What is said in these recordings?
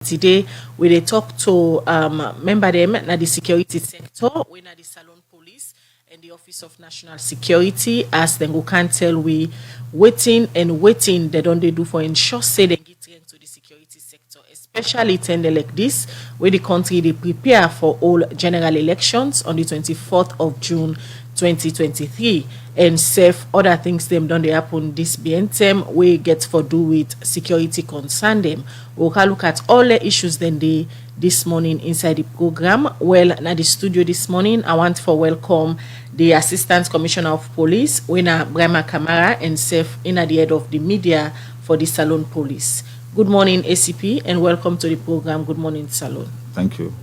Today, we dey talk to member them na the security sector, we na the Salon Police and the Office of National Security, as them go can tell we waiting they don't they do for ensure say they get into the security sector, especially tender like this, where the country they prepare for all general elections on the 24th of June 2023, and safe other things them done they happen this BNTM we get for do with security concern them. We'll look at all the issues then they this morning inside the program. Well, now the studio this morning, I want to welcome the Assistant Commissioner of Police, Wena Brahma Kamara, and safe in at the head of the media for the Salon Police. Good morning, ACP, and welcome to the program. Good morning, Salon. Thank you.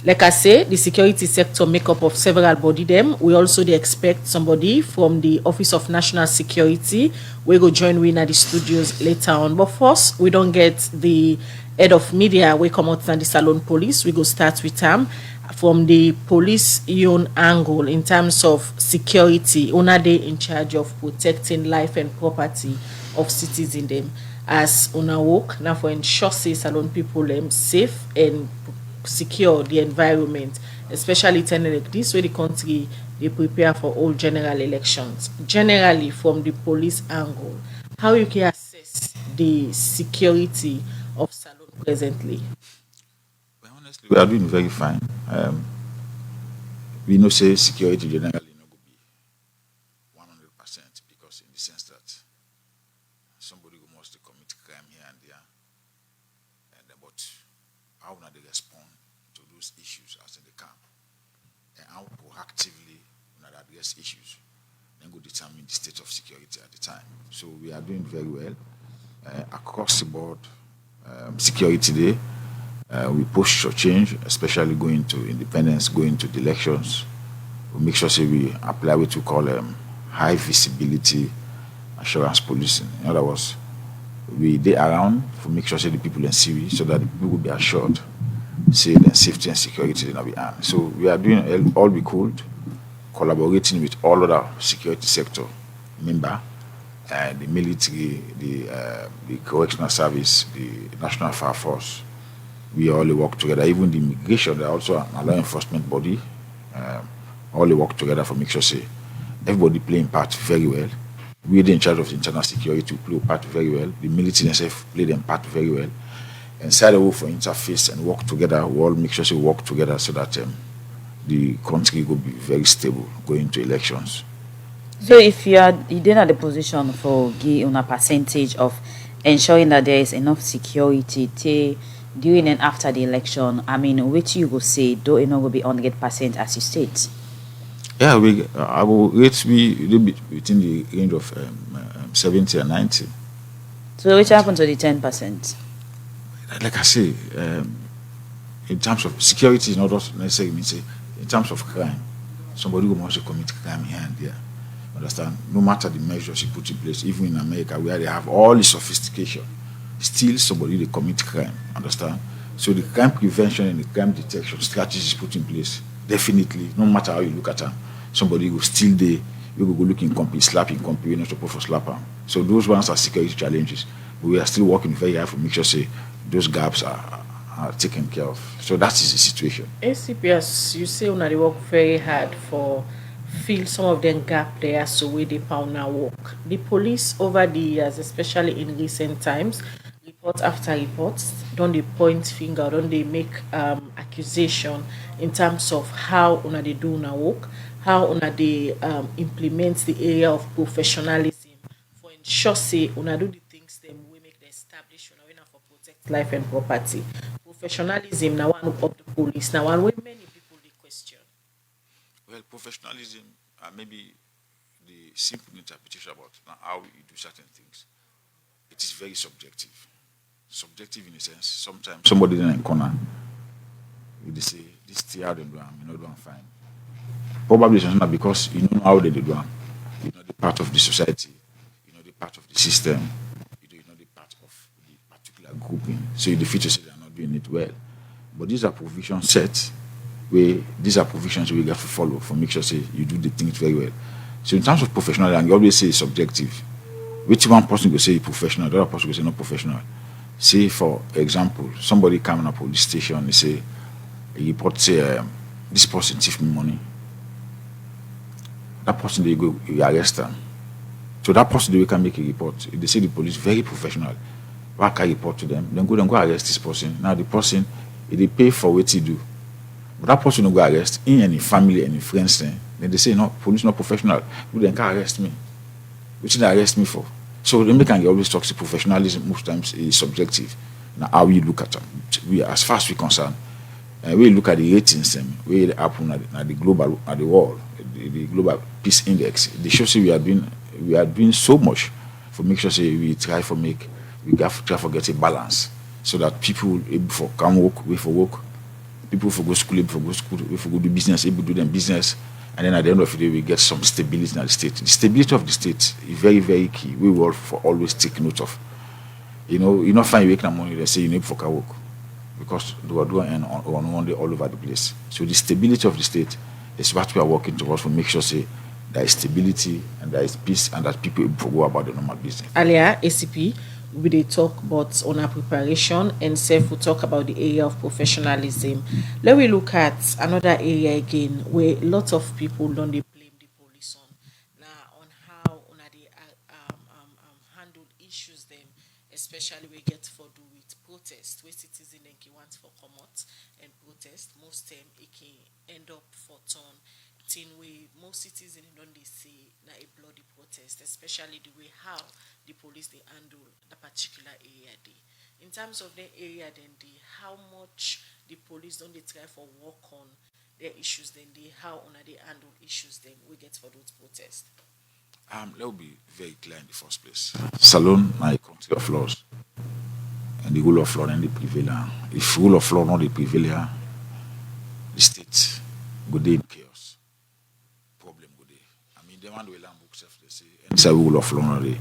Like I say, the security sector make up of several body them. We also they expect somebody from the Office of National Security. We go join we at the studios later on. But first, we don't get the head of media. We come out from the Salon Police. We go start with them from the police own angle in terms of security. Una they in charge of protecting life and property of citizens them. As una work now for ensure say Salon people them safe and secure the environment, especially time like this where the country they prepare for all general elections. Generally, from the police angle, how you can assess the security of Salon presently? Well, honestly, we are doing very fine. We know say security generally not go be 100% because in the sense that somebody who must commit crime here and there, but how will they respond to those issues as in the camp, and how proactively will they address issues, then go determine the state of security at the time. So we are doing very well across the board. Security Day, we push for change, especially going to independence, going to the elections. We make sure say we apply what we call high visibility assurance policing. In other words, we dey around to make sure say the people in see so that the people will be assured say their safety and security will not be harmed. So we are doing all we could, collaborating with all other security sector member, the military, the correctional service, the National Fire Force. We all work together. Even the immigration, they are also a law enforcement body. All work together for make sure say everybody playing part very well. We're in charge of the internal security, we play a part very well. The military themselves play their part very well. And side of for interface and work together, we all make sure we work together so that the country will be very stable going to elections. So if you didn't have the position for giving a percentage of ensuring that there is enough security during and after the election, I mean, which you will say, though it not will be 100% as you state? Yeah, our rates be a little bit within the range of 70 and 90. So which happened to the 10%? Like I say, in terms of security, is not necessarily mean say in terms of crime, somebody who wants to commit crime here and there. Understand? No matter the measures you put in place, even in America where they have all the sophistication, still somebody they commit crime. Understand? So the crime prevention and the crime detection strategies put in place, definitely, no matter how you look at them, somebody will still there. You will go look in company, slap in company, not supposed to slap them. So those ones are security challenges. But we are still working very hard to make sure say those gaps are taken care of. So that is the situation. ACPS, you say they work very hard for fill some of them gap there so where they pound now work. The police over the years, especially in recent times, report after reports, don't they point finger, don't they make accusation in terms of how they do now work, how they implement the area of professionalism for ensure say do the things them we make the establish for protect life and property. Professionalism now one of the police now one way many people they question. Well, professionalism maybe the simple interpretation about how you do certain things. It is very subjective. Subjective in a sense. Sometimes somebody in a corner, they say this is how they do them, you know, do them fine. Probably it's not because you know how they do them. You know the part of the society, you know the part of the system, you know the part of the particular grouping. So you defeat to say they are not doing it well. But these are provision sets where these are provisions we have to follow for make sure say you do the things very well. So in terms of professional, and you always say it's subjective. Which one person will say professional, the other person will say not professional. Say, for example, somebody come in a police station, they say, he report, say, this person thief me money. That person, they go, you arrest them. So that person, they can make a report. If they say the police very professional, why can I report to them? Then go arrest this person. Now the person, if they pay for what he do, but that person will go arrest in any family, any friends, then they say, no, police not professional. You then can arrest me. Which they arrest me for? So they can always talk to professionalism. Most times is subjective. Now how we look at them, we as far as we concerned, we look at the ratings, we happen at the global, at the world, the global peace index. They show say we are doing so much for make sure say we try for get a balance so that people able for come work, we for work, people for go school, able for go school, we for go do business, able to do them business. And then at the end of the day, we get some stability in the state. The stability of the state is very, very key. We will always take note of. You not find you make money, they say you need for work. Because they are doing on one day all over the place. So the stability of the state is what we are working towards to make sure say there is stability and there is peace and that people go about the normal business. Earlier, ACP, we did talk about on our preparation and self we talk about the area of professionalism. Let me look at another area again where lots of people don't they blame the police on how they handle issues them, especially we get for do with protest where citizens they want for come out and protest. Most time it can end up for turn thing way most citizens don't they say na a bloody protest, especially the way how the police they handle the particular area day. In terms of the area then how much the police don't they try for work on their issues then how they handle issues then we get for those protests. Let me be very clear in the first place. Salone na a country of laws. And the rule of law and the prevail. If rule of law not the prevail, the state go dey in chaos. Problem go dey. I mean, they want to learn books they say, and it's a rule of law not dey.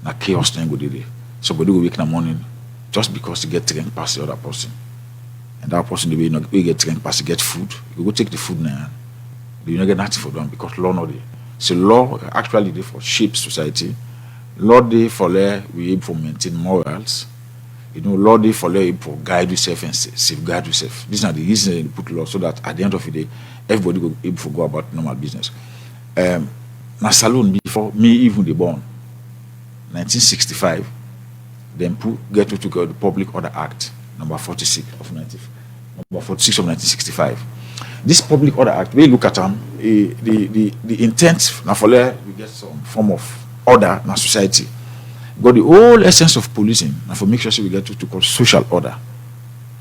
Na chaos then go dey. Somebody will wake in the morning just because you get trained past the other person. And that person will get trained past to get food. You go take the food now. You don't get nothing for them because law not there. So law actually there for shape society. Law there for we able to maintain morals. Law there for able to guide yourself and safeguard yourself. These are the reasons they put law so that at the end of the day, everybody will able to go about normal business. Now Salone before me even the born, 1965, then get to the Public Order Act, number 46 of 1965. This Public Order Act, we look at the intent now for we get some form of order in our society. Got the whole essence of policing and for make sure we get to call social order.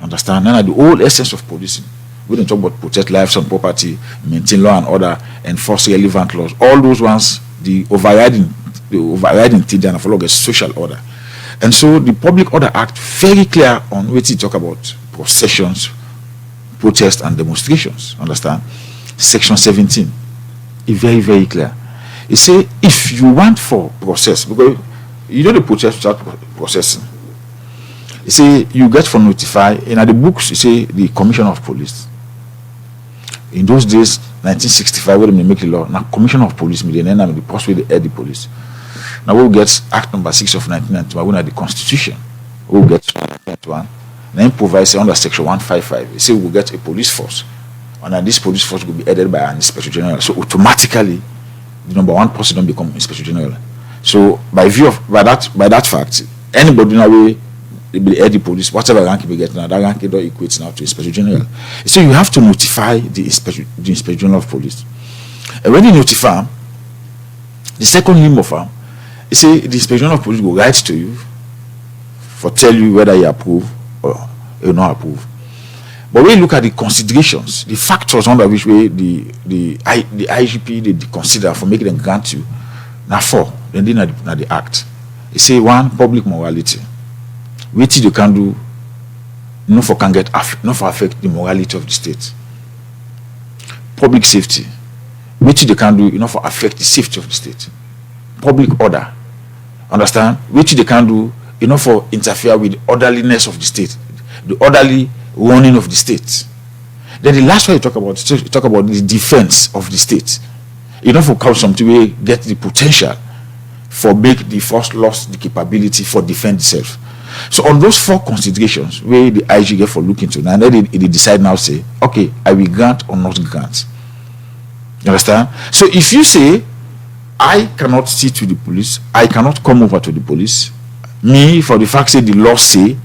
Understand? Now the whole essence of policing. We don't talk about protect lives and property, maintain law and order, enforce relevant laws. All those ones, the overriding thing and follow get social order. And so the Public Order Act very clear on what it talk about processions, protests and demonstrations. Understand? Section 17 is very, very clear. It say if you want for process, because you don't protest without processing. It say you get for notify, and at the books, it say the Commission of Police. In those days, 1965, when they make the law, now Commission of Police, the post where they head the police. Now we'll get Act number 6 of 1991, when at the Constitution, we'll get 1. Then provides under Section 155. It say we'll get a police force, and then this police force will be headed by an Inspector General. So automatically, the number one person don't become Inspector General. So by that fact, anybody in a way they be head the police, whatever rank you get now, that rank don't equate now to Inspector General. So you have to notify the Inspector General of Police. And when you notify, the second limb of them, you say the Inspector General of Police will write to you for tell you whether you approve or you not approve. But when you look at the considerations, the factors under which way the IGP they consider for making them grant you, now 4, then they na the act. They say 1, public morality. What you can do, not for affect the morality of the state. Public safety. What you can do, not for affect the safety of the state. Public order. Understand? What you can do, not for interfere with the orderliness of the state, the orderly running of the state. Then the last one you talk about the defense of the state. For come something we get the potential for make the force lost the capability for defend itself. So on those 4 considerations where the IG get for looking to, and then they decide now say, okay, I will grant or not grant. You understand? So if you say, I cannot see to the police, I cannot come over to the police, me for the fact that the law say,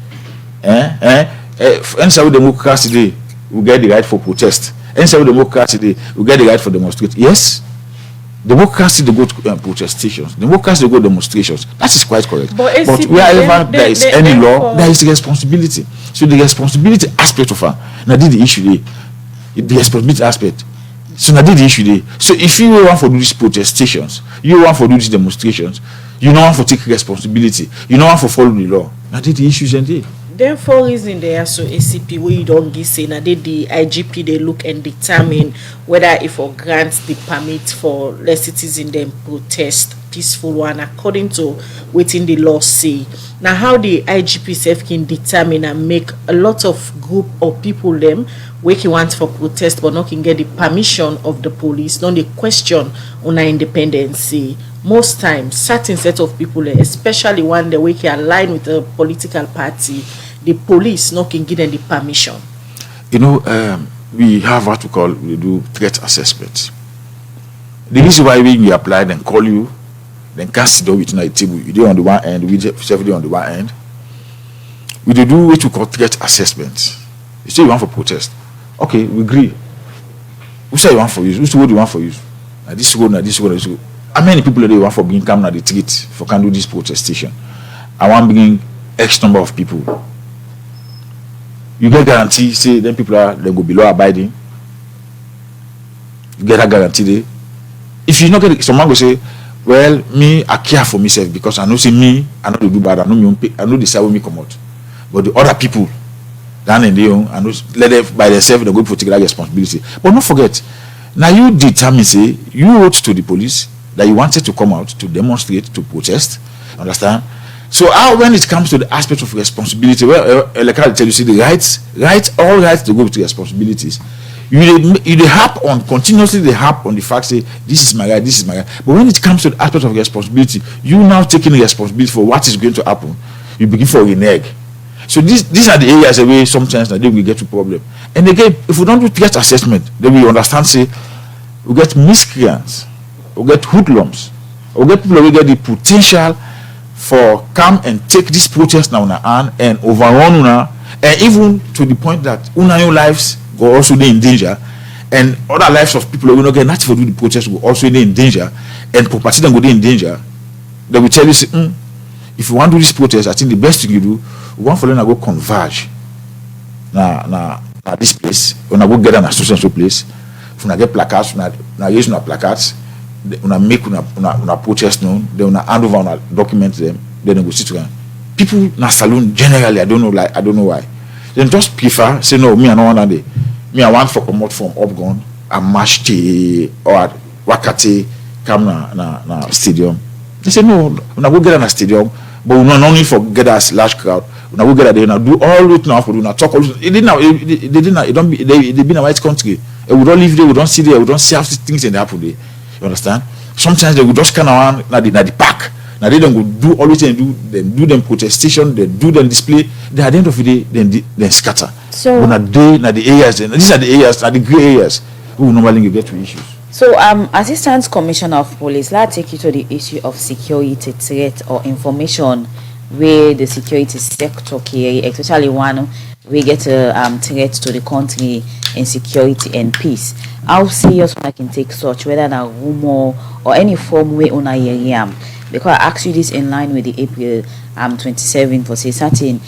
and democracy today we get the right for protest, and democracy today we get the right for demonstrate. Yes, democracy they go to protestations, democracy they go demonstrations. That is quite correct. But wherever there is any law, there is responsibility. So the responsibility aspect of her, now did the issue the responsibility aspect. So now did the issue there. So if you want to do these protestations, you want to do these demonstrations, you don't want to take responsibility, you don't want to follow the law. Now did the issues and there. Therefore, reason there so ACP where you don't give say now the IGP they look and determine whether if or grants the permit for less citizens them protest peaceful one according to within the law say. Now how the IGP self can determine and make a lot of group of people them where he wants for protest but not can get the permission of the police, not the question on our independence. Most times certain set of people, especially one the way he align with a political party, the police not can give them the permission. You know, we have what we do threat assessment. The reason why we apply then call you, then cast it over with a table. You do on the one end, we several on the one end. We do what we call threat assessment. You say you want for protest. Okay, we agree. Who say you want for use? Who's the word you want for use? Now this go, now this go, this go. How many people do you want for being come now the street for can do this protestation? I want to bring X number of people. You get guarantee, say then people are they go below abiding. You get a guarantee there. If you not get someone will say, well, me I care for myself because I know say me, I know they do bad, I know me I know decide when me come out. But the other people, down in there, I know let them by themselves they go for take that responsibility. But don't forget, now you determine say you wrote to the police that you wanted to come out to demonstrate, to protest. Understand? So when it comes to the aspect of responsibility, well, like I tell you, see the all rights to go to responsibilities. You harp on continuously. They harp on the fact say this is my right, this is my right. But when it comes to the aspect of responsibility, you now taking responsibility for what is going to happen. You begin for renege. So these are the areas where sometimes that they will get to problem. And again, if we don't do threat assessment, then we understand say we get miscreants, we get hoodlums, we get people who get the potential for come and take this protest now and overrun una, and even to the point that una your lives go also in danger, and other lives of people who will not get nothing for do the protest will also in danger, and property then go in danger. They will tell you say, if you want to do this protest, I think the best thing you do, we want for them to go converge na this place, una go get an association place, if una get placards, una use una placards. Una make una protest known, then una hand over una document them, then they go sit around. People na saloon generally, I don't know why. They just prefer say no, me I don't want that. Me I want for come out from Upgun and match or Wakati come na stadium. They say no, una go get na stadium, but we not only for get us large crowd. Una go get there now do all it now for una talk all it they be in a white country. And we don't live there, we don't see there, we don't see how things in happen there. You understand? Sometimes they will just come around na the park. Now they don't go do all and do them protestation, they do them display. Then at the end of the day, then scatter. So when the areas, these are the areas, are the grey areas who normally get to issues. So Assistant Commissioner of Police, let's take you to the issue of security threat or information where the security sector carry, especially one we get a threat to the country and security and peace. How serious one can take such, whether a rumor or any form way on a area? Because I asked you this in line with the April 27 for say certain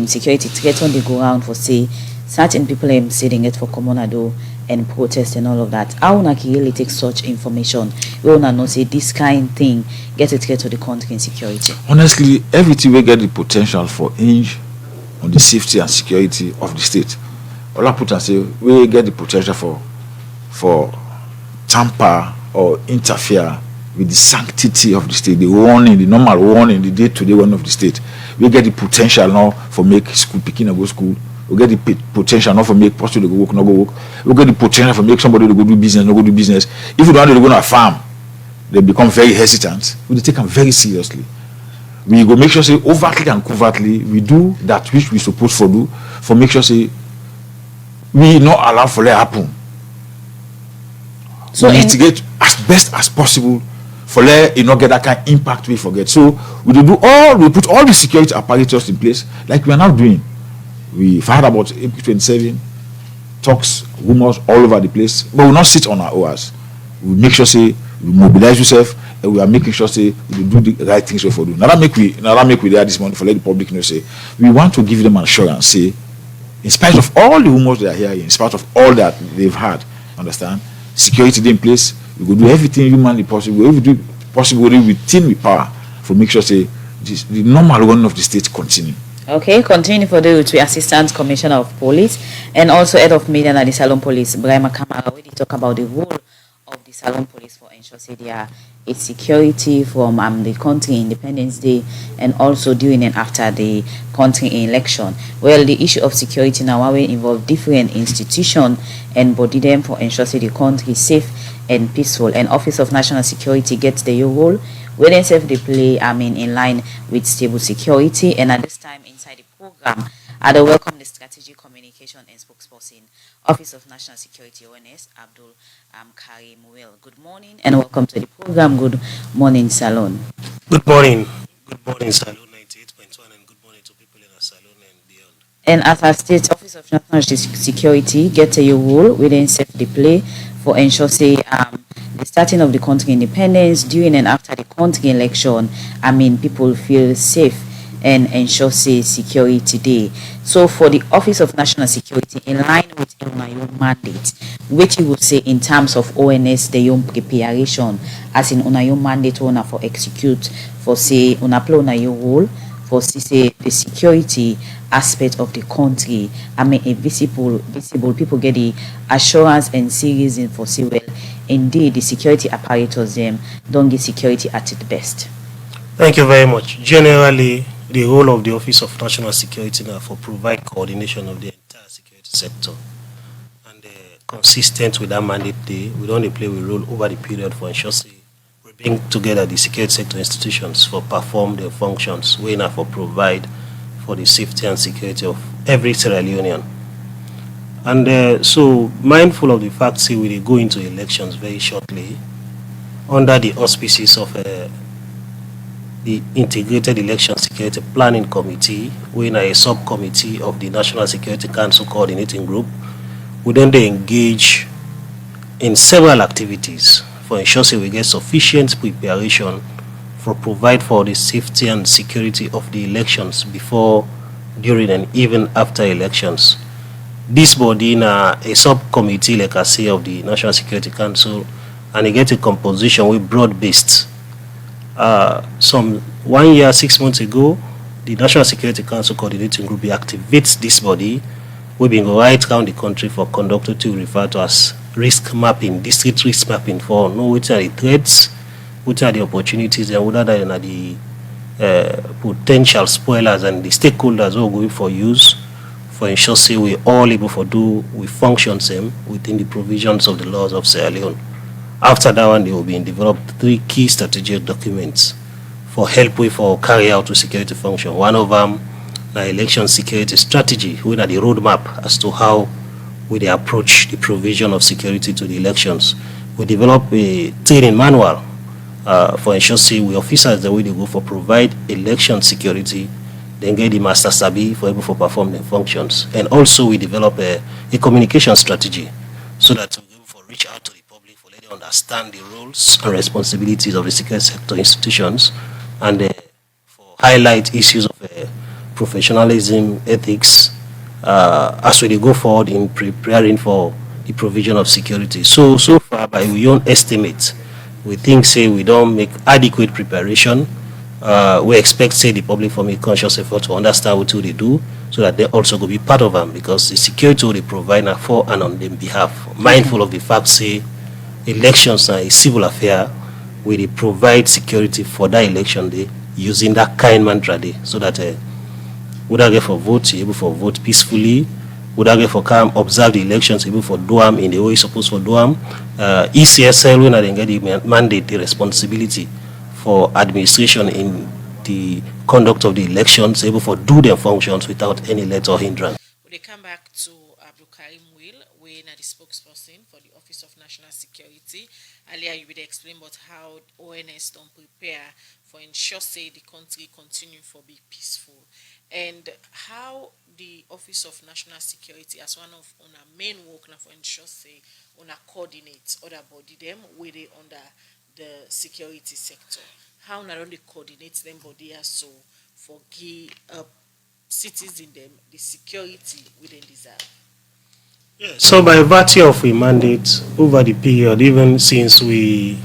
security threat on the go around for say certain people sitting it for commonado and protest and all of that. How una can really take such information? We wanna know say this kind thing get a threat to the country and security. Honestly, everything we get the potential for inch on the safety and security of the state. All I put and say we get the potential for tamper or interfere with the sanctity of the state, the normal warning, the day-to-day one of the state. We get the potential now for make school picking and go school. We get the potential now for make person to go work, not go work. We get the potential for make somebody to go do business, not go do business. If you don't want to go to a farm, they become very hesitant, we take them very seriously. We go make sure say overtly and covertly we do that which we supposed to do for make sure say we not allow for that happen. So we mitigate as best as possible for let you not get that kind of impact we forget. So we put all the security apparatus in place like we are now doing. We've heard about April 27 talks, rumors all over the place, but we will not sit on our oars. We make sure say we mobilize yourself and we are making sure say we do the right things we for do. Now that make we there this morning for let the public know say we want to give them assurance say in spite of all the rumors they are hearing, in spite of all that they've had, understand, security in place, we will do everything humanly possible, we will do possible within power for make sure say the normal running of the state continue. Okay, continue for the Assistant Commissioner of Police and also Head of Media and the Salon Police, Brian Kamara, where they talk about the role of the Salon Police for ensure say they are a security from the country Independence Day and also during and after the country election. Well, the issue of security now will involve different institutions and body them for ensure say the country is safe and peaceful. And Office of National Security gets the role where they self they play in line with stable security. And at this time inside the program, I welcome the strategic communication and spokesperson, Office of National Security ONS, Abdul Karim Will. Good morning and welcome to the program. Good morning, Salon. Good morning. Good morning, Salon 98.1, and good morning to people in our Salon and beyond. And as our state Office of National Security get a role within self the play for ensure say the starting of the country independence, during and after the country election, people feel safe and ensure say security day. So for the Office of National Security, in line with ONS Mandate, which you would say in terms of ONS the own preparation, as in ONS Mandate owner for execute for say play role for say the security aspect of the country. A visible people get the assurance and see reason for say well indeed the security apparatus them don't get security at its best. Thank you very much. Generally, the role of the Office of National Security now for provide coordination of the entire security sector, and consistent with that mandate, we don't play a role over the period for ensure we bring together the security sector institutions for perform their functions, we now for provide for the safety and security of every Sierra Leonean. And so mindful of the fact, we go into elections very shortly under the auspices of the Integrated Election Security Planning Committee, we are a subcommittee of the National Security Council Coordinating Group. We then engage in several activities for ensuring we get sufficient preparation for provide for the safety and security of the elections before, during, and even after elections. This body is a subcommittee, like I say, of the National Security Council, and it gets a composition with broad-based. Some 1 year, 6 months ago, the National Security Council Coordinating Group activates this body. We've been right around the country for conducted to refer to as risk mapping, district risk mapping for know which are the threats, which are the opportunities, and what are the potential spoilers and the stakeholders who are going for use for ensure we all able for do we function same within the provisions of the laws of Sierra Leone. After that one, they will be developed 3 key strategic documents for help with for carry out to security function. One of them, the election security strategy, we are the roadmap as to how we approach the provision of security to the elections. We develop a training manual for ensure we officers the way they go for provide election security, then get the master sabi for able for perform their functions. And also we develop a communication strategy so that we able for reach out to the public for let them understand the roles and responsibilities of the security sector institutions, and for highlight issues of professionalism, ethics, as we go forward in preparing for the provision of security. So far, by our own estimate, we think we don't make adequate preparation. We expect the public for make conscious effort to understand what they do, so that they also go be part of them, because the security they provide for and on their behalf, mindful of the fact elections are a civil affair, where they provide security for that election day using that kind mantra day, so that we don't get for vote, you're able for vote peacefully, would I for come observe the elections even for Duam in the way it's supposed for Duam. ECSL when I get the mandate, the responsibility for administration in the conduct of the elections, able for do their functions without any let or hindrance. We come back to Abdul Karim Will, we are the spokesperson for the Office of National Security. Earlier, you would explain about how ONS don't prepare for ensure say the country continue for be peaceful, and how the Office of National Security as one of our main work now for ensure say on coordinate other body them where they under the security sector. How not only coordinate them body as so for give citizens them the security within deserve. So by virtue of a mandate over the period, even since we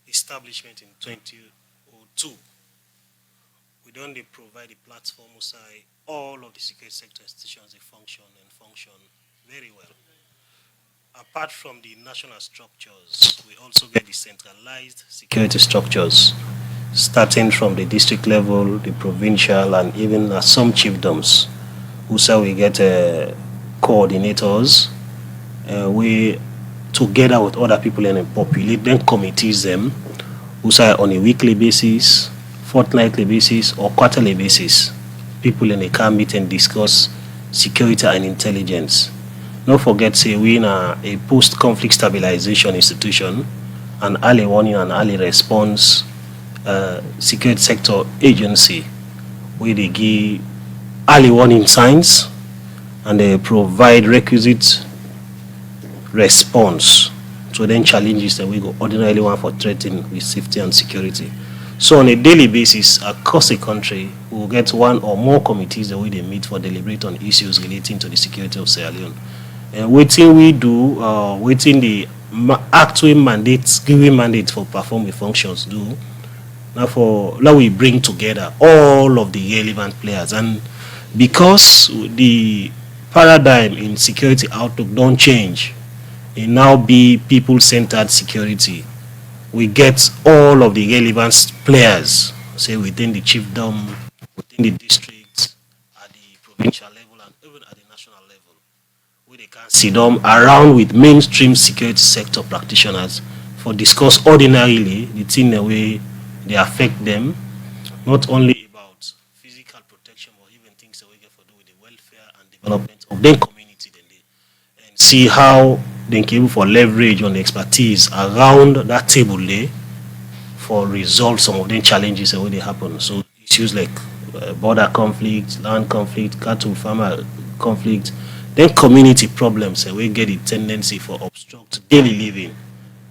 establishment in 2002, we don't provide a platform whereby all of the security sector institutions they function very well. Apart from the national structures, we also get decentralized security structures, starting from the district level, the provincial, and even some chiefdoms. Also, we get coordinators. We, together with other people and populate then committees them, also on a weekly basis, fortnightly basis, or quarterly basis. People in the can meet and discuss security and intelligence. Don't forget, say we in a post-conflict stabilization institution, an early warning and early response security sector agency, where they give early warning signs and they provide requisite response to then challenges that we go ordinarily want for threatening with safety and security. So on a daily basis across the country, we will get one or more committees that we they meet for deliberate on issues relating to the security of Sierra Leone. And waiting we do, waiting the actual mandates, giving mandates for performing functions do. Now we bring together all of the relevant players, and because the paradigm in security outlook don't change, it now be people-centered security. We get all of the relevant players, say within the chiefdom, within the districts, at the provincial level, and even at the national level, where they can sit down around with mainstream security sector practitioners for discuss ordinarily the thing the way they affect them, not only about physical protection, but even things that we get for do with the welfare and development of their community, and see how they can able for leverage on the expertise around that table there for resolve some of the challenges that they happen. So issues like border conflict, land conflict, cattle farmer conflict, then community problems that we get a tendency for obstruct daily living.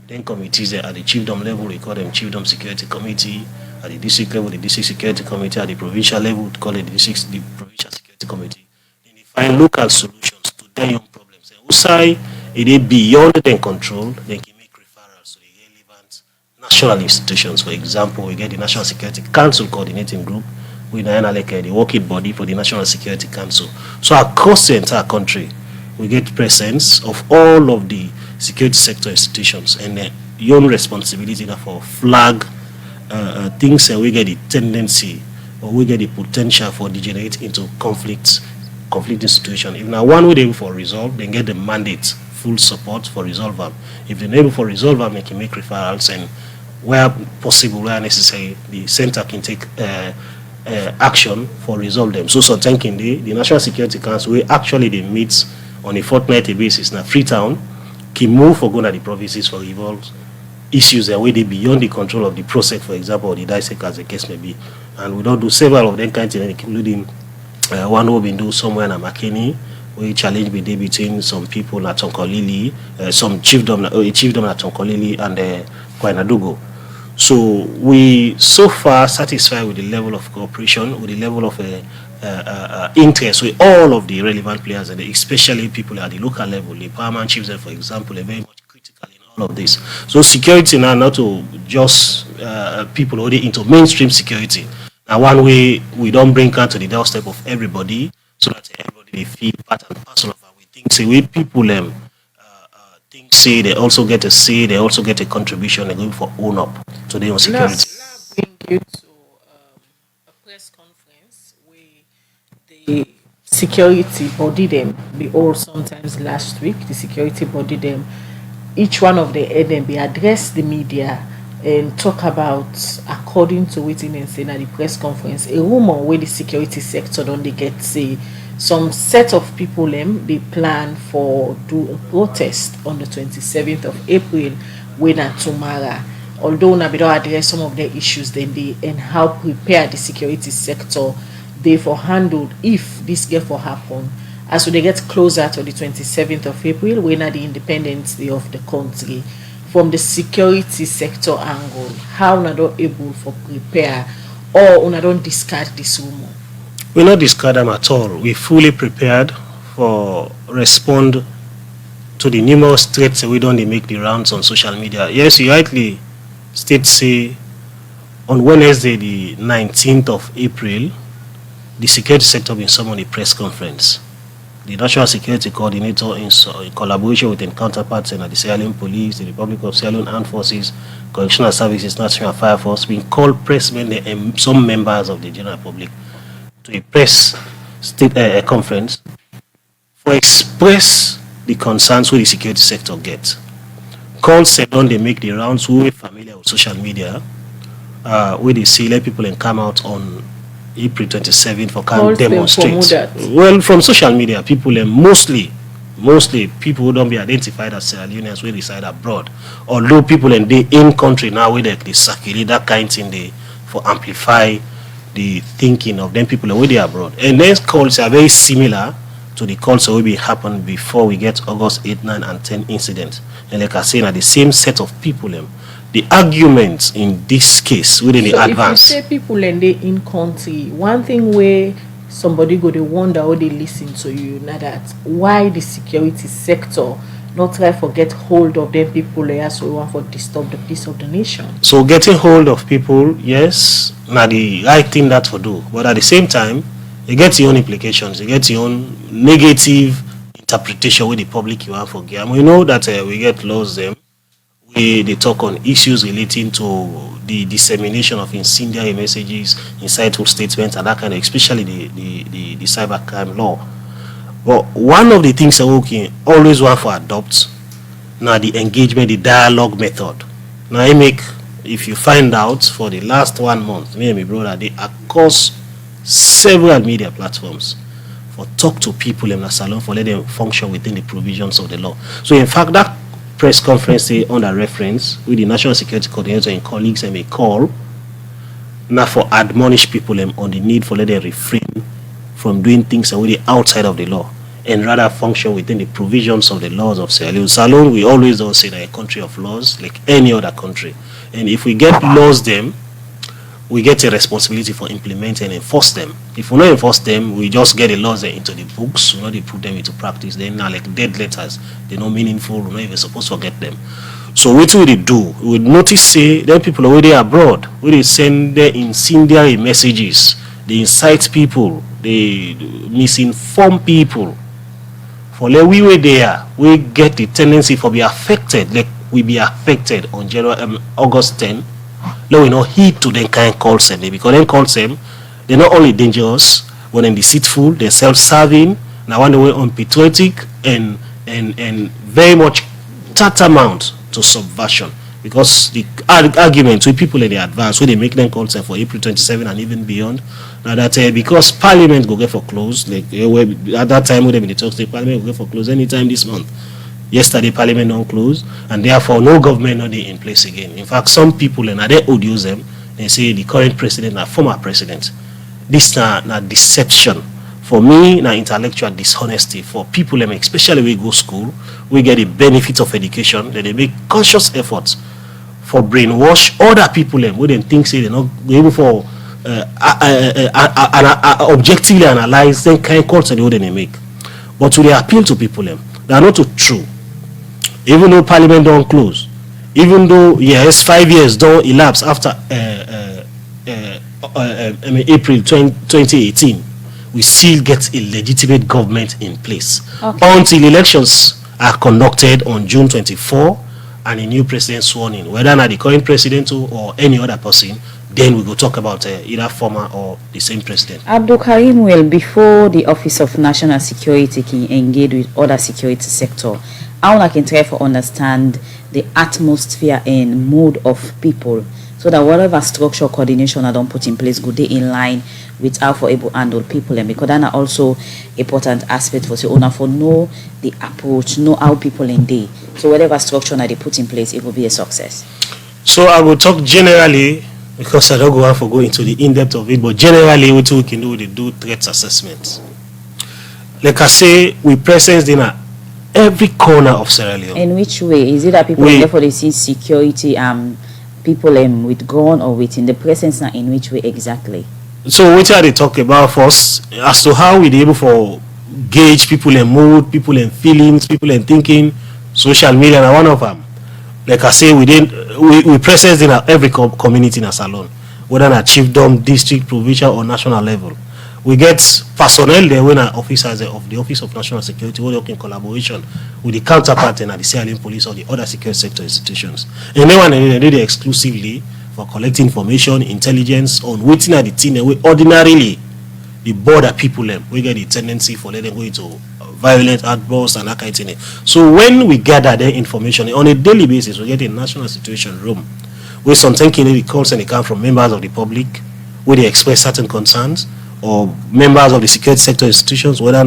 Then committees at the chiefdom level, we call them chiefdom security committee. At the district level, the district security committee. At the provincial level, we call it the provincial security committee. Then they find local solutions to their own problems. And outside, it is beyond their control, they can make referrals to the relevant national institutions. For example, we get the National Security Council Coordinating Group, we now like the working body for the National Security Council. So across the entire country, we get presence of all of the security sector institutions, and your own responsibility for flag things, and we get the tendency or we get the potential for degenerate into conflict situation. If now one way they for resolve, then get the mandate full support for resolve them. If they're able for resolve them, they can make referrals, and where possible, where necessary, the center can take action for resolve them. So thinking the National Security Council, we actually they meet on a fortnightly basis now Freetown, can move for going to the provinces for resolve issues that way they beyond the control of the process, for example, or the dissect as the case may be. And we don't do several of them kinds of things, including one we've been doing somewhere in Makeni, we challenge between some people at Tonkolili, some chiefdom at Tonkolili and Kwainadugo. So we so far satisfied with the level of cooperation, with the level of interest with all of the relevant players, and especially people at the local level. The paramount chiefs, for example, are very much critical in all of this. So security now not to just people already into mainstream security. Now one way we don't bring out to the doorstep of everybody, so that everybody they feel part and parcel of our we think say we people think say they also get a say, they also get a contribution, they're going for own up to their own security. Now bring you to a press conference where the security body them, the all sometimes last week, the security body them, each one of the head them be address the media and talk about, according to waiting and saying at the press conference, a rumor where the security sector don't they get say some set of people they plan for do a protest on the 27th of April when at tomorrow. Although now we don't address some of the issues then they and how prepare the security sector they for handled if this get for happen as they get closer to the 27th of April when at the Independence Day of the country. From the security sector angle, how una don't able for prepare or una don't discard this rumor? We not discard them at all. We fully prepared for respond to the numerous threats we don't make the rounds on social media. Yes, you rightly state say on Wednesday the 19th of April, the security sector been summoned a press conference. The National Security Coordinator, in collaboration with their counterparts in the Sierra Leone Police, the Republic of Sierra Leone Armed Forces, Correctional Services, National Fire Force, been called pressmen and some members of the general public to a press conference for express the concerns where the security sector gets. Calls said on they make the rounds who are familiar with social media, where they say let people come out on April 27th for can demonstrate. Well, from social media, people mostly people who don't be identified as Sierra Leoneans who reside abroad. Although people in the in country now where they circulate that kind of thing they for amplify the thinking of them people where they abroad. And these calls are very similar to the calls that will be happen before we get August 8, 9, and 10 incidents. And like I say, now the same set of people the arguments in this case within the advance. If you say people and they in country, one thing where somebody go to wonder how they listen to you, now that why the security sector not try for get hold of them people there so we want for disturb the peace of the nation. So getting hold of people, yes, now the right thing that for do, but at the same time, you get your own implications, you get your own negative interpretation with the public you want for get. And we know that we get laws them. They talk on issues relating to the dissemination of incendiary messages, insightful statements, and that kind of, especially the cybercrime law. But one of the things that we can always want to adopt now the engagement, the dialogue method. Now I make, if you find out for the last 1 month, me and my brother, they across several media platforms for talk to people in the salon for let them function within the provisions of the law. So in fact that press conference under reference with the National Security Coordinator and colleagues and a call now for admonish people on the need for let them refrain from doing things already outside of the law and rather function within the provisions of the laws of Sierra Leone. Salon, we always don't say that a country of laws like any other country. And if we get laws them, we get a responsibility for implementing and enforce them. If we not enforce them, we just get the laws into the books, we not put them into practice. They're now like dead letters. They're not meaningful, we're not even supposed to get them. So what do we do? We would notice say that people already abroad, where they send their incendiary messages, they incite people, they misinform people. For like we were there, we get the tendency for be affected, like we be affected on August 10. No, we not heed to them kind of calls them because them calls them they're not only dangerous when they're deceitful, they're self-serving, now when they were unpatriotic and very much tantamount to subversion because the argument with people in the advance when they make them calls for April 27 and even beyond now that because Parliament go get for close like at that time when they talk the Parliament will get for close anytime this month. Yesterday, Parliament don't close, and therefore no government not in place again. In fact, some people and they odious them. They say the current president and former president. This na deception. For me, na intellectual dishonesty. For people, especially we go school, we get the benefit of education. That they make conscious efforts for brainwash other people. We then think say they not able for objectively analyze then kind of calls that they make. But to they appeal to people, they are not true. Even though Parliament don't close, even though yes 5 years don't elapse after April 2018, we still get a legitimate government in place until elections are conducted on June 24 and a new president sworn in, whether not the current president or any other person then we go talk about either former or the same president. Abdul Karim, well, before the Office of National Security can engage with other security sector, how I can try to understand the atmosphere and mood of people, so that whatever structure coordination I don't put in place go they in line with how for able handle people, and because that are also important aspect for the owner for know the approach, know how people in day. So whatever structure that they put in place, it will be a success. So I will talk generally, because I don't go have to go into the in-depth of it, but generally what we can do, they do threat assessments. Like I say, we presence in every corner of Sierra Leone. In which way? Is it that people therefore they see security people with gun, or within the presence now, in which way exactly? So what are they talk about first as to how we be able to gauge people in mood, people in feelings, people in thinking, social media, and one of them. Like I say, we presence in every community in a salon, whether at chiefdom, district, provincial, or national level. We get personnel there when our officers of the Office of National Security will work in collaboration with the counterpart in the Sierra Leone Police or the other security sector institutions. And then they do it exclusively for collecting information, intelligence on waiting at the thing and we ordinarily the border people we get the tendency for letting go into violent outbursts and that kind of thing. So when we gather their information on a daily basis, we get a national situation room where sometimes the calls and they come from members of the public where they express certain concerns, or members of the security sector institutions, whether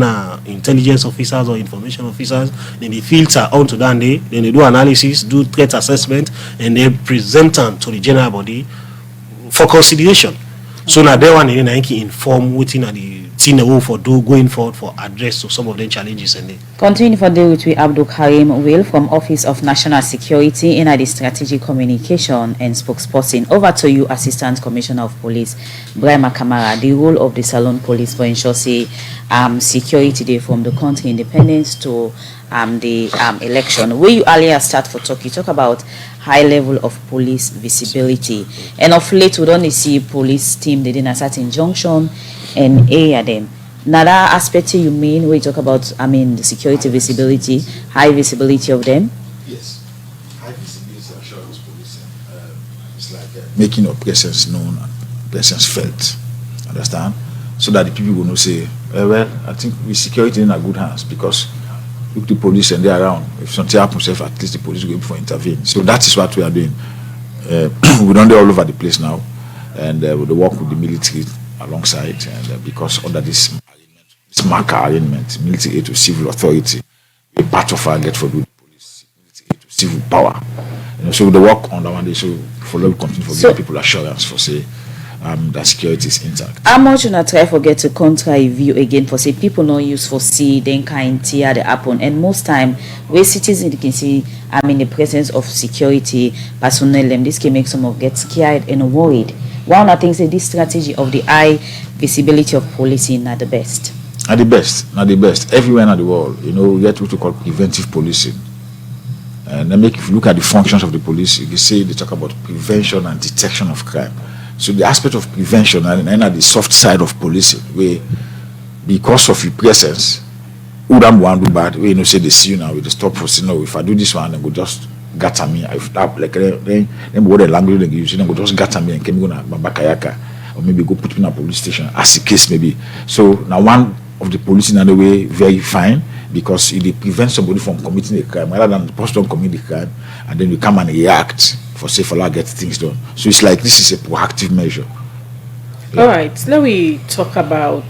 intelligence officers or information officers. Then they filter onto that day, then they do analysis, do threat assessment, and they present them to the general body for consideration. So now they want to inform within the team for do going forward for address to some of the challenges. And continue for the with Abdul Karim Will from Office of National Security in the Strategic Communication and Spokesperson. Over to you, Assistant Commissioner of Police Brahma Kamara. The role of the Salon Police for ensure security day from the country independence to the election. Where you earlier start for talk, you talk about high level of police visibility, and of late we don't see police team they didn't a certain junction and area them. Now that aspect you mean we talk about the security visibility, high visibility of them? Yes, high visibility assurance policing. It's like making your presence known and presence felt. Understand? So that the people will know say, well, I think we security in our good hands, because look the police and they're around. If something happens, at least the police will go for intervene. So that is what we are doing. We don't do all over the place now, and we work with the military alongside, and because under this arrangement, this marker arrangement, military aid to civil authority, a part of our get for the police, military aid to civil power. So the work on that one day, so follow continue for giving people assurance for say that security is intact. How much you not try forget to contra review again for say people not use for see then kind tear the happen, and most time where citizens can see the presence of security personnel, them this can make some of get scared and worried. One of the things is this strategy of the high visibility of policing are the best. Not the best. Everywhere in the world, we get what we call preventive policing. And then if you look at the functions of the police, you can say they talk about prevention and detection of crime. So the aspect of prevention and then the soft side of policing, where because of your presence, who don't want to do bad, where say they see you now, we just stop for saying, no, if I do this one, then go just gat at me. If that like then what the language they use, then go just gat at me and can go na babakayaka, or maybe go put me in a police station, as the case may be. So now one of the policing in a way very fine, because it prevents somebody from committing a crime rather than the person don't commit the crime and then you come and react for say for get things done. So it's like this is a proactive measure. All right, let me talk about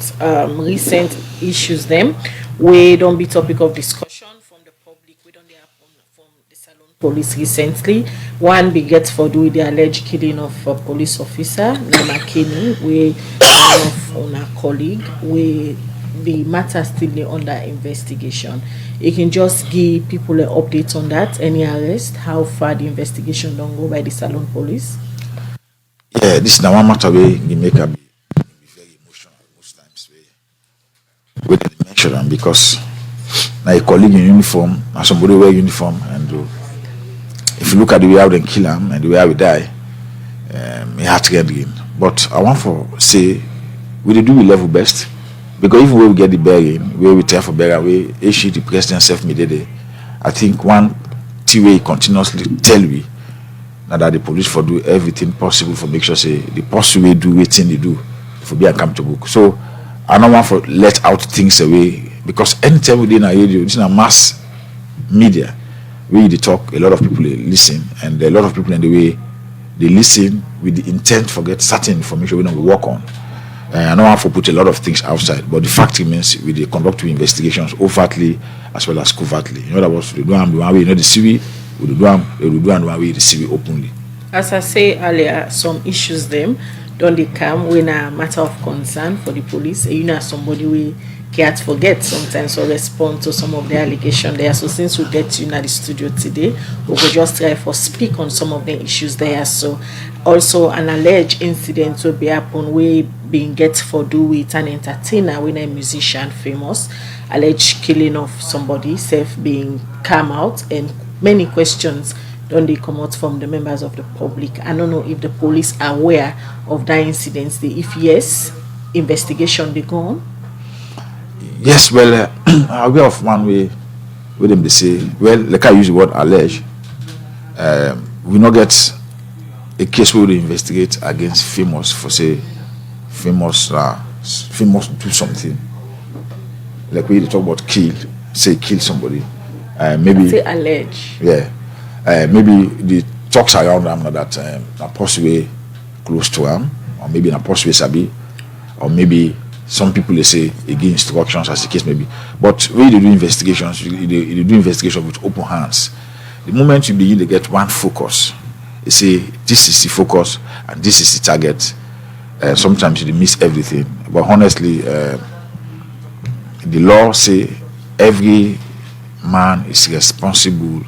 recent issues then. We don't be topic of discussion from the public. We don't happen from the Salon Police recently. One big get for do with the alleged killing of a police officer, Nama Kenny, we one of our colleague, we the matter still under investigation. You can just give people an update on that. Any arrest? How far the investigation don't go by the Salon Police? Yeah, this is the one matter where you make a be very emotional most times. We can mention them because now a colleague in uniform and somebody wear uniform, and if you look at the way how they kill him and the way how we die, he had to get in. But I want to say we do we level best. Because even when we get the bearing, where we tell for bearing, we issue the president self-mediated, I think one thing we continuously tell we, now that the police for do everything possible for make sure say the possible do waiting they do for be accountable. So I don't want for let out things away because anytime we did a radio, this is a mass media where they talk, a lot of people listen, and a lot of people in the way they listen with the intent to get certain information we don't work on. I don't want to put a lot of things outside, but the fact remains we they conduct investigations overtly as well as covertly. In other words, they do them the one way, you know, the CV, we do them the one way, the CV openly. As I say earlier, some issues them don't they come when a matter of concern for the police. You know, somebody we can't forget sometimes or respond to some of the allegations there. So since we get you in the studio today, we will just try for speak on some of the issues there. So also an alleged incident will be happen where being get for do with an entertainer when a musician famous, alleged killing of somebody, self being come out, and many questions don't they come out from the members of the public. I don't know if the police are aware of that incident. If yes, investigation they go on. Yes, well, aware of one way with them they say, well, like I use the word allege. We not get a case where they investigate against famous for say famous do something. Like we talk about kill somebody. Maybe say allege. Yeah. Maybe the talks around them that a possibly close to him, or maybe in a possibly sabi, or maybe some people they say against instructions as the case may be. But when you do investigations, you do investigation with open hands. The moment you begin to get one focus, you say this is the focus and this is the target. Sometimes you miss everything. But honestly, the law say every man is responsible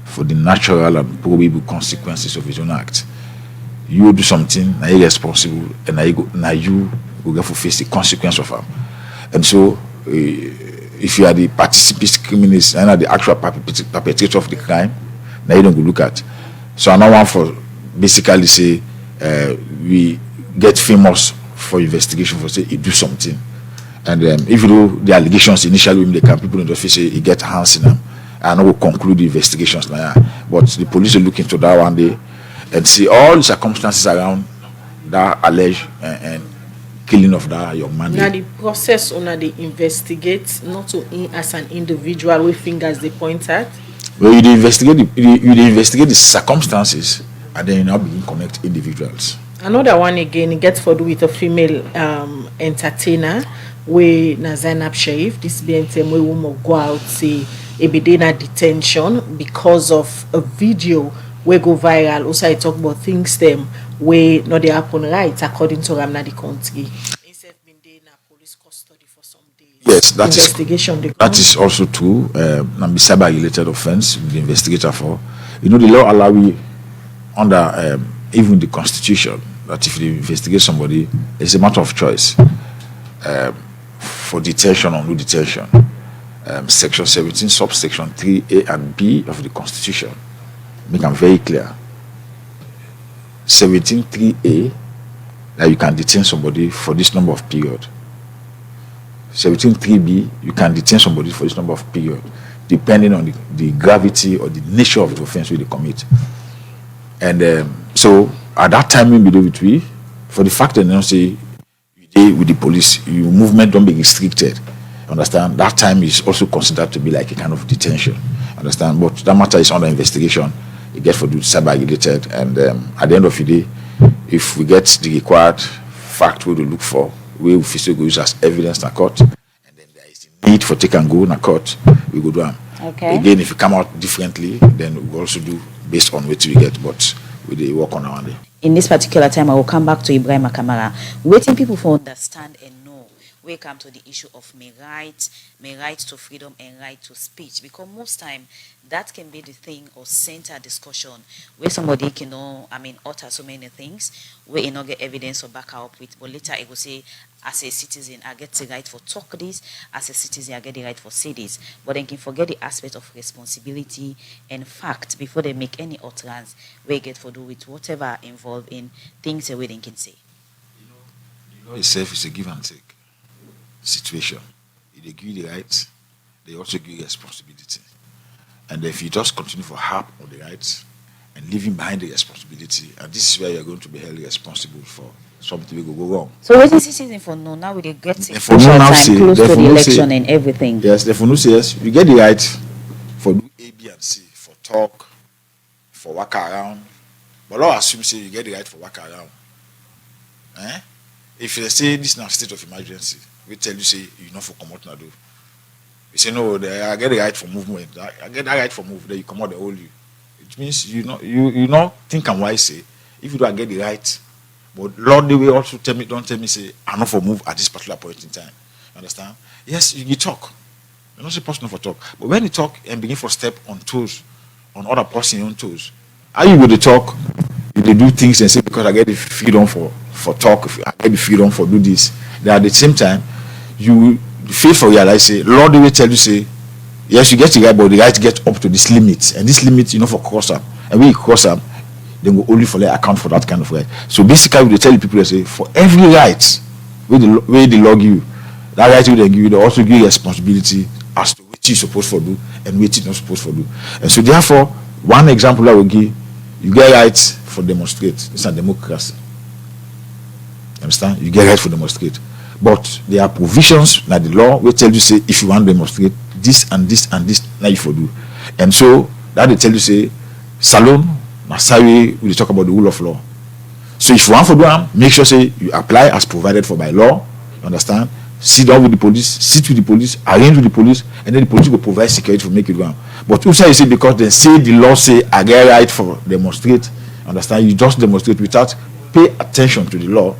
for the natural and probable consequences of his own act. You do something, now you're responsible, and now you will get to face the consequence of them. And so, if you are the participant criminals and are the actual perpetrator of the crime, now you don't go look at. So I want for basically say we get famous for investigation for say he do something, and if you do the allegations initially when they come, people in the office say he get hands in them. And I will conclude the investigations now. But the police will look into that one day and see all the circumstances around that alleged and killing of that young man. Now the process on they investigate not to as an individual with fingers they point at. Well, you investigate the circumstances and then you now begin to connect individuals. Another one again, it gets for do with a female entertainer where Zainab Sharif, this BNTM we will go out say Ebedena detention because of a video where go viral. Also, I talk about things them where not they happen right according to Ramna the country. Instead been there in police custody for some days. Yes, that is also true. And cyber related offense the investigator for. You know the law allow we under even the constitution that if you investigate somebody, it's a matter of choice for detention or no detention. Section 17, subsection 3A and B of the Constitution make them very clear. 17.3A that you can detain somebody for this number of period. 17.3B you can detain somebody for this number of period, depending on the gravity or the nature of the offense they commit. And so at that time we do it we for the fact that they don't say you day with the police, your movement don't be restricted. Understand? That time is also considered to be like a kind of detention. Understand? But that matter is under investigation. It gets for the cyber related, and at the end of the day, if we get the required fact we will look for, we will physically use as evidence in court, and then there is the need for take and go in court, we go do them. Okay. Again, if you come out differently, then we will also do based on what we get, but we work on our day. In this particular time, I will come back to Ibrahim Kamara. Waiting people for understand and know. We come to the issue of my right to freedom and right to speech, because most time that can be the thing or center discussion where somebody can utter so many things where you not get evidence or back up with, but later it will say as a citizen I get the right for talk this, as a citizen I get the right for say this, but then can forget the aspect of responsibility and fact before they make any utterance where get for do with whatever involved in things the way they can say. The law itself is a give and take situation. They give you the rights, they also give you responsibility. And if you just continue for half of the rights and leaving behind the responsibility. And this is where you are going to be held responsible for something will go wrong. So what is citizen for no? Now we dey get it For no now say, close to the no election say, and everything. yes, therefore no say yes. You get the right for do A, B, and C, for talk, for walk around. But Lord assume say you get the right for walk around. If you say this now state of emergency, we tell you say you know for come out now do. You say no, I get the right for movement. I get that right for move. Then you come out they hold you. It means you know think and wise say if you don't get the right. But Lord, they will also don't tell me say I'm not for move at this particular point in time. You understand? Yes, you talk. You're not supposed to for talk. But when you talk and begin for step on toes, on other person on toes, how you go to talk? You do things and say because I get the freedom for talk, I get the freedom for do this. Then at the same time, you feel for realize say Lord they will tell you say yes you get the right, but the right get up to this limit, and this limit for cross up, and when you cross up, then will only for account for that kind of right. So basically, they tell the people they say for every right where they log you, that right will they give you, they also give you responsibility as to which you supposed to do and which you not supposed to do. And so therefore, one example I will give, you get rights for demonstrate. It's a democracy. Understand? You get right for demonstrate. But there are provisions like the law will tell you say if you want to demonstrate this and this and this, now you for do. And so that they tell you say salon, Masari will talk about the rule of law. So if you want to do them, make sure say you apply as provided for by law. You understand? Sit down with the police, sit with the police, arrange with the police, and then the police will provide security to make it go. But also you say because they say the law say I get right for demonstrate. Understand? You just demonstrate without pay attention to the law.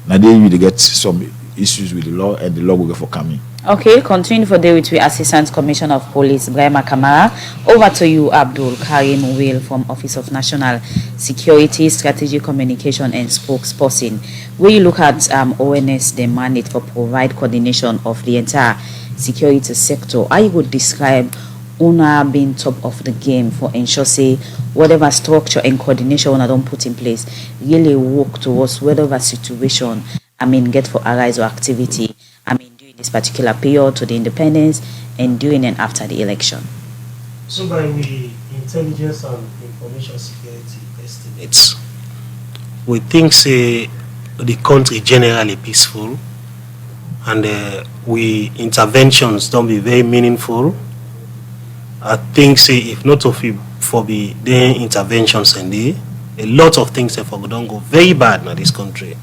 Now then you will get some issues with the law, and the law will go for coming. Okay, continue for day with Assistant Commissioner of Police Brahma Kamara. Over to you, Abdul Karim Will from Office of National Security, Strategic Communication and Spokesperson. When you look at ONS, the mandate for provide coordination of the entire security sector, how you would describe UNA being top of the game for ensure say whatever structure and coordination UNA don't put in place really work towards whatever situation get for arise or activity during this particular period to the independence and during and after the election. So by the intelligence and information security estimates, we think say the country generally peaceful, and we interventions don't be very meaningful. I think say if not of it for the interventions and a lot of things don't go very bad in this country.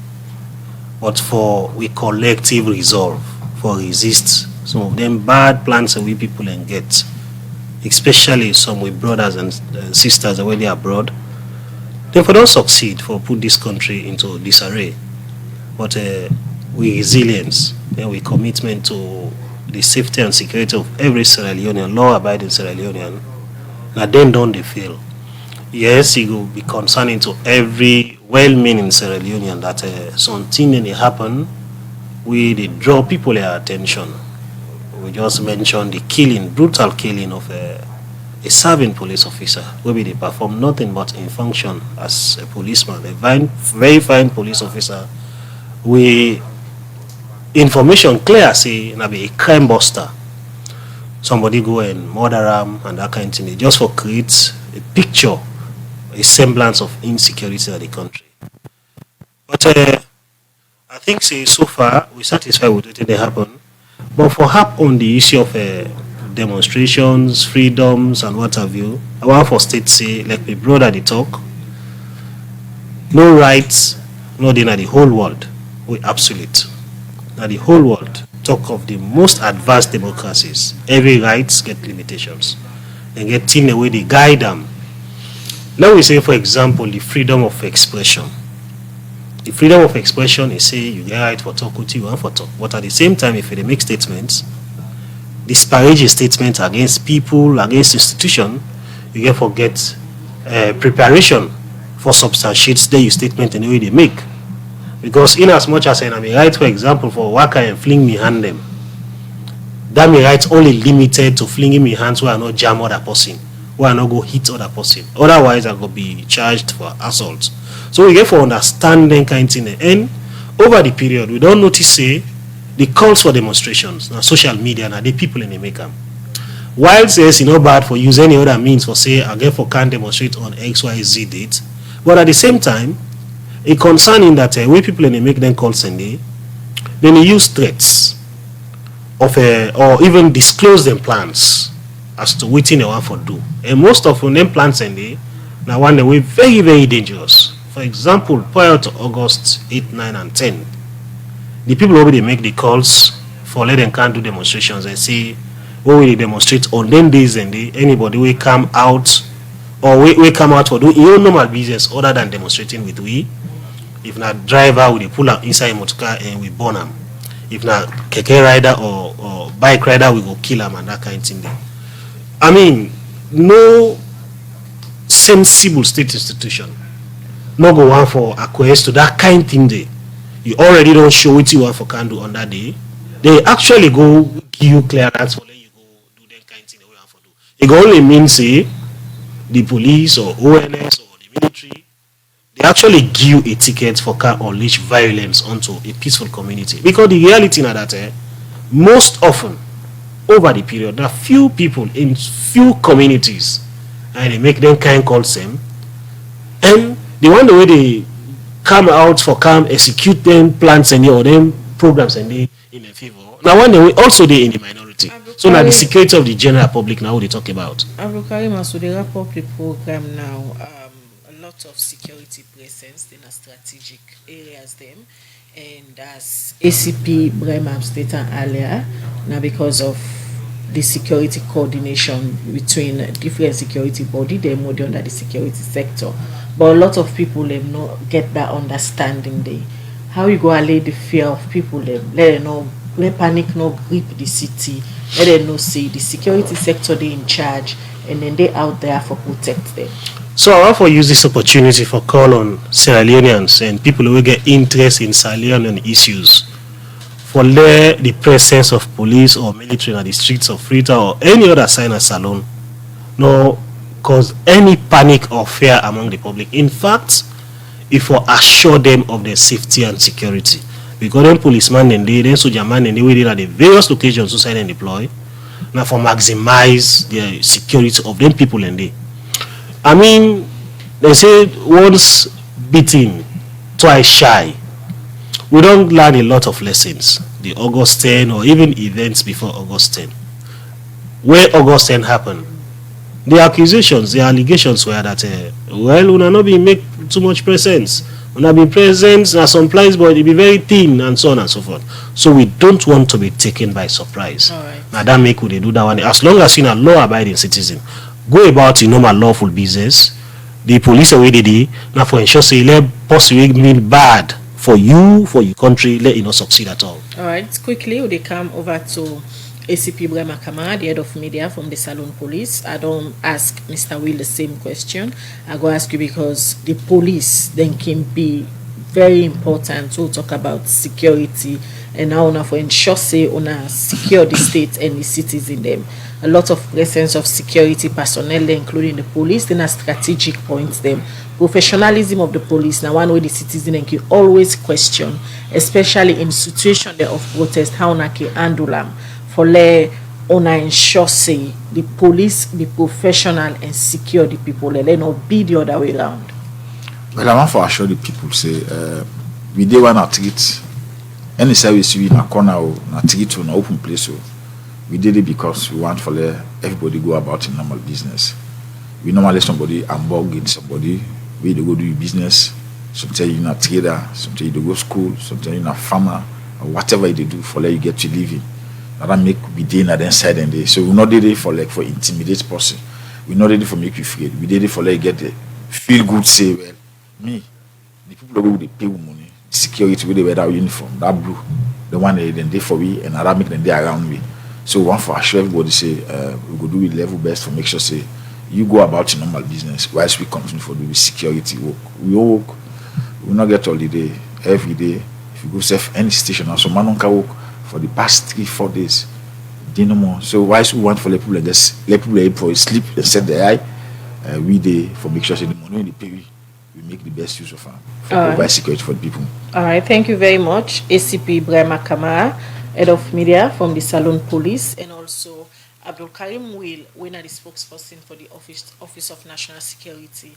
But for we collective resolve for resist some of them bad plans that we people and get, especially some with brothers and sisters already abroad, then for don't succeed for put this country into disarray. But we resilience and we commitment to the safety and security of every Sierra Leonean, law-abiding Sierra Leonean, now then don't they fail. Yes, it will be concerning to every well-meaning Sierra Leonean that something that happen, we draw people their attention. We just mentioned the killing, brutal killing of a serving police officer, where they perform nothing but in function as a policeman, a very fine police officer. We information clear say na be a crime buster. Somebody go and murder him and that kind of thing, just for create a picture, a semblance of insecurity in the country. But I think say so far we're satisfied with what they happen. But for help on the issue of demonstrations, freedoms and what have you, I want for state say like my brother they talk, no rights, no in the whole world, we absolute. Now the whole world talk of the most advanced democracies, every rights get limitations. They get in the way they guide them. Now we say, for example, the freedom of expression. The freedom of expression is say you get right for talk what you want for talk. But at the same time, if they make statements, disparaging statements against people, against institution, you get forget preparation for substantiates their statement in the way they make. Because in as much as I may right, for example, for waka and fling me hand them, that may right only limited to flinging me hands where I not jam other person, where I not go hit other person. Otherwise, I go be charged for assault. So we get for understanding kind of thing. And over the period, we don't notice say the calls for demonstrations, now social media, now the people in the make them. While says it's not bad for use any other means for say again for can demonstrate on XYZ date, but at the same time, it concerning that when people they make them call Sunday, then they use threats of or even disclose them plans as to what they want for do. And most of them plans Sunday now one they way very very dangerous. For example, prior to August 8, 9, and 10, the people already make the calls for let them can do demonstrations and say when we demonstrate on them days and day anybody will come out or we come out for do your normal business other than demonstrating with we. If not driver we pull up inside motor car and we burn them. If not keke rider or bike rider we go kill them and that kind of thing. I mean, no sensible state institution no go on for acquiesce to that kind of thing there. You already don't show what you want for can do on that day. They actually go give you clearance for let you go do that kind of thing the way you want for do. It only means say the police or ONS or the military they actually give you a ticket for can unleash violence onto a peaceful community. Because the reality now that most often over the period there are few people in few communities and they make them kind call them and the one the way they come out for come execute them plans and or them programs and they in a favor. Now one day also they in the minority. So now the security of the general public now they talk about. Abdulkarim, so they wrap up the program now. A lot of security presence in a strategic areas them, and as ACP Bremam stated earlier, now because of the security coordination between different security body, they're more under the security sector. But a lot of people them not get that understanding there. How you go allay the fear of people them, let them know, let panic no grip the city, let them know say the security sector they in charge and then they out there for protect them. So I want to use this opportunity for call on Sierra Leoneans and people who get interest in Sierra Leonean issues for the presence of police or military in the streets of Freetown or any other sign of Salon no cause any panic or fear among the public. In fact, if we assure them of their safety and security, because then policemen and they, then soldier man and they will at the various locations to sign and deploy now for maximize the security of them people and they. I mean, they say once beaten, twice shy. We don't learn a lot of lessons. The August 10 or even events before August 10. Where August 10 happened, the accusations, the allegations were that, well, we not be make too much presence. We not be present at some place, but it be very thin and so on and so forth. So we don't want to be taken by surprise. Right. Now that make they do that one. As long as you're a law-abiding citizen, go about your normal lawful business. The police away the now for ensure say let possibly mean bad for you, for your country, let it not succeed at all. All right, quickly they come over to ACP Brema Kamara, the head of media from the Salon Police. I don't ask Mr. Will the same question. I go ask you because the police then can be very important to talk about security and how for ensure say on secure the state and the cities in them. A lot of presence of security personnel, including the police, then a strategic points them. Professionalism of the police, now one way the citizen can always question, especially in situation of protest, how na can handle them. For let on ensure say the police be professional and secure the people, let not be the other way around. Well, I want to assure the people say we dey want to treat any service we in a corner or na treat on an open place. We did it because we want to let everybody go about in normal business. We normally somebody ambog in somebody, we they go do business. Sometimes you're not trader, sometimes you go school, sometimes you're a farmer, or whatever they do for let you get to living. That make we day at the inside and day. So we're not did it for like for intimidate person. We're not did it for make you afraid. We did it for let you get the feel good say well me. The people who they pay money, the security where they wear that uniform, that blue, the one they then day for we and that make them day around me. So one for assure everybody say we go do it level best for make sure say you go about your normal business whilst we continue for the security work. We all work, we not get holiday every day. If you go serve any station or so man can work for the past 3-4 days. They no more. So whilst we want for let people just let people able to sleep and set their eye, we day for make sure say the money in the pay we make the best use of them for provide security for the people. All right, thank you very much, ACP Brema Kamara, head of media from the Salon Police, and also Abdul Karim Will, when are the spokesperson for the Office of National Security.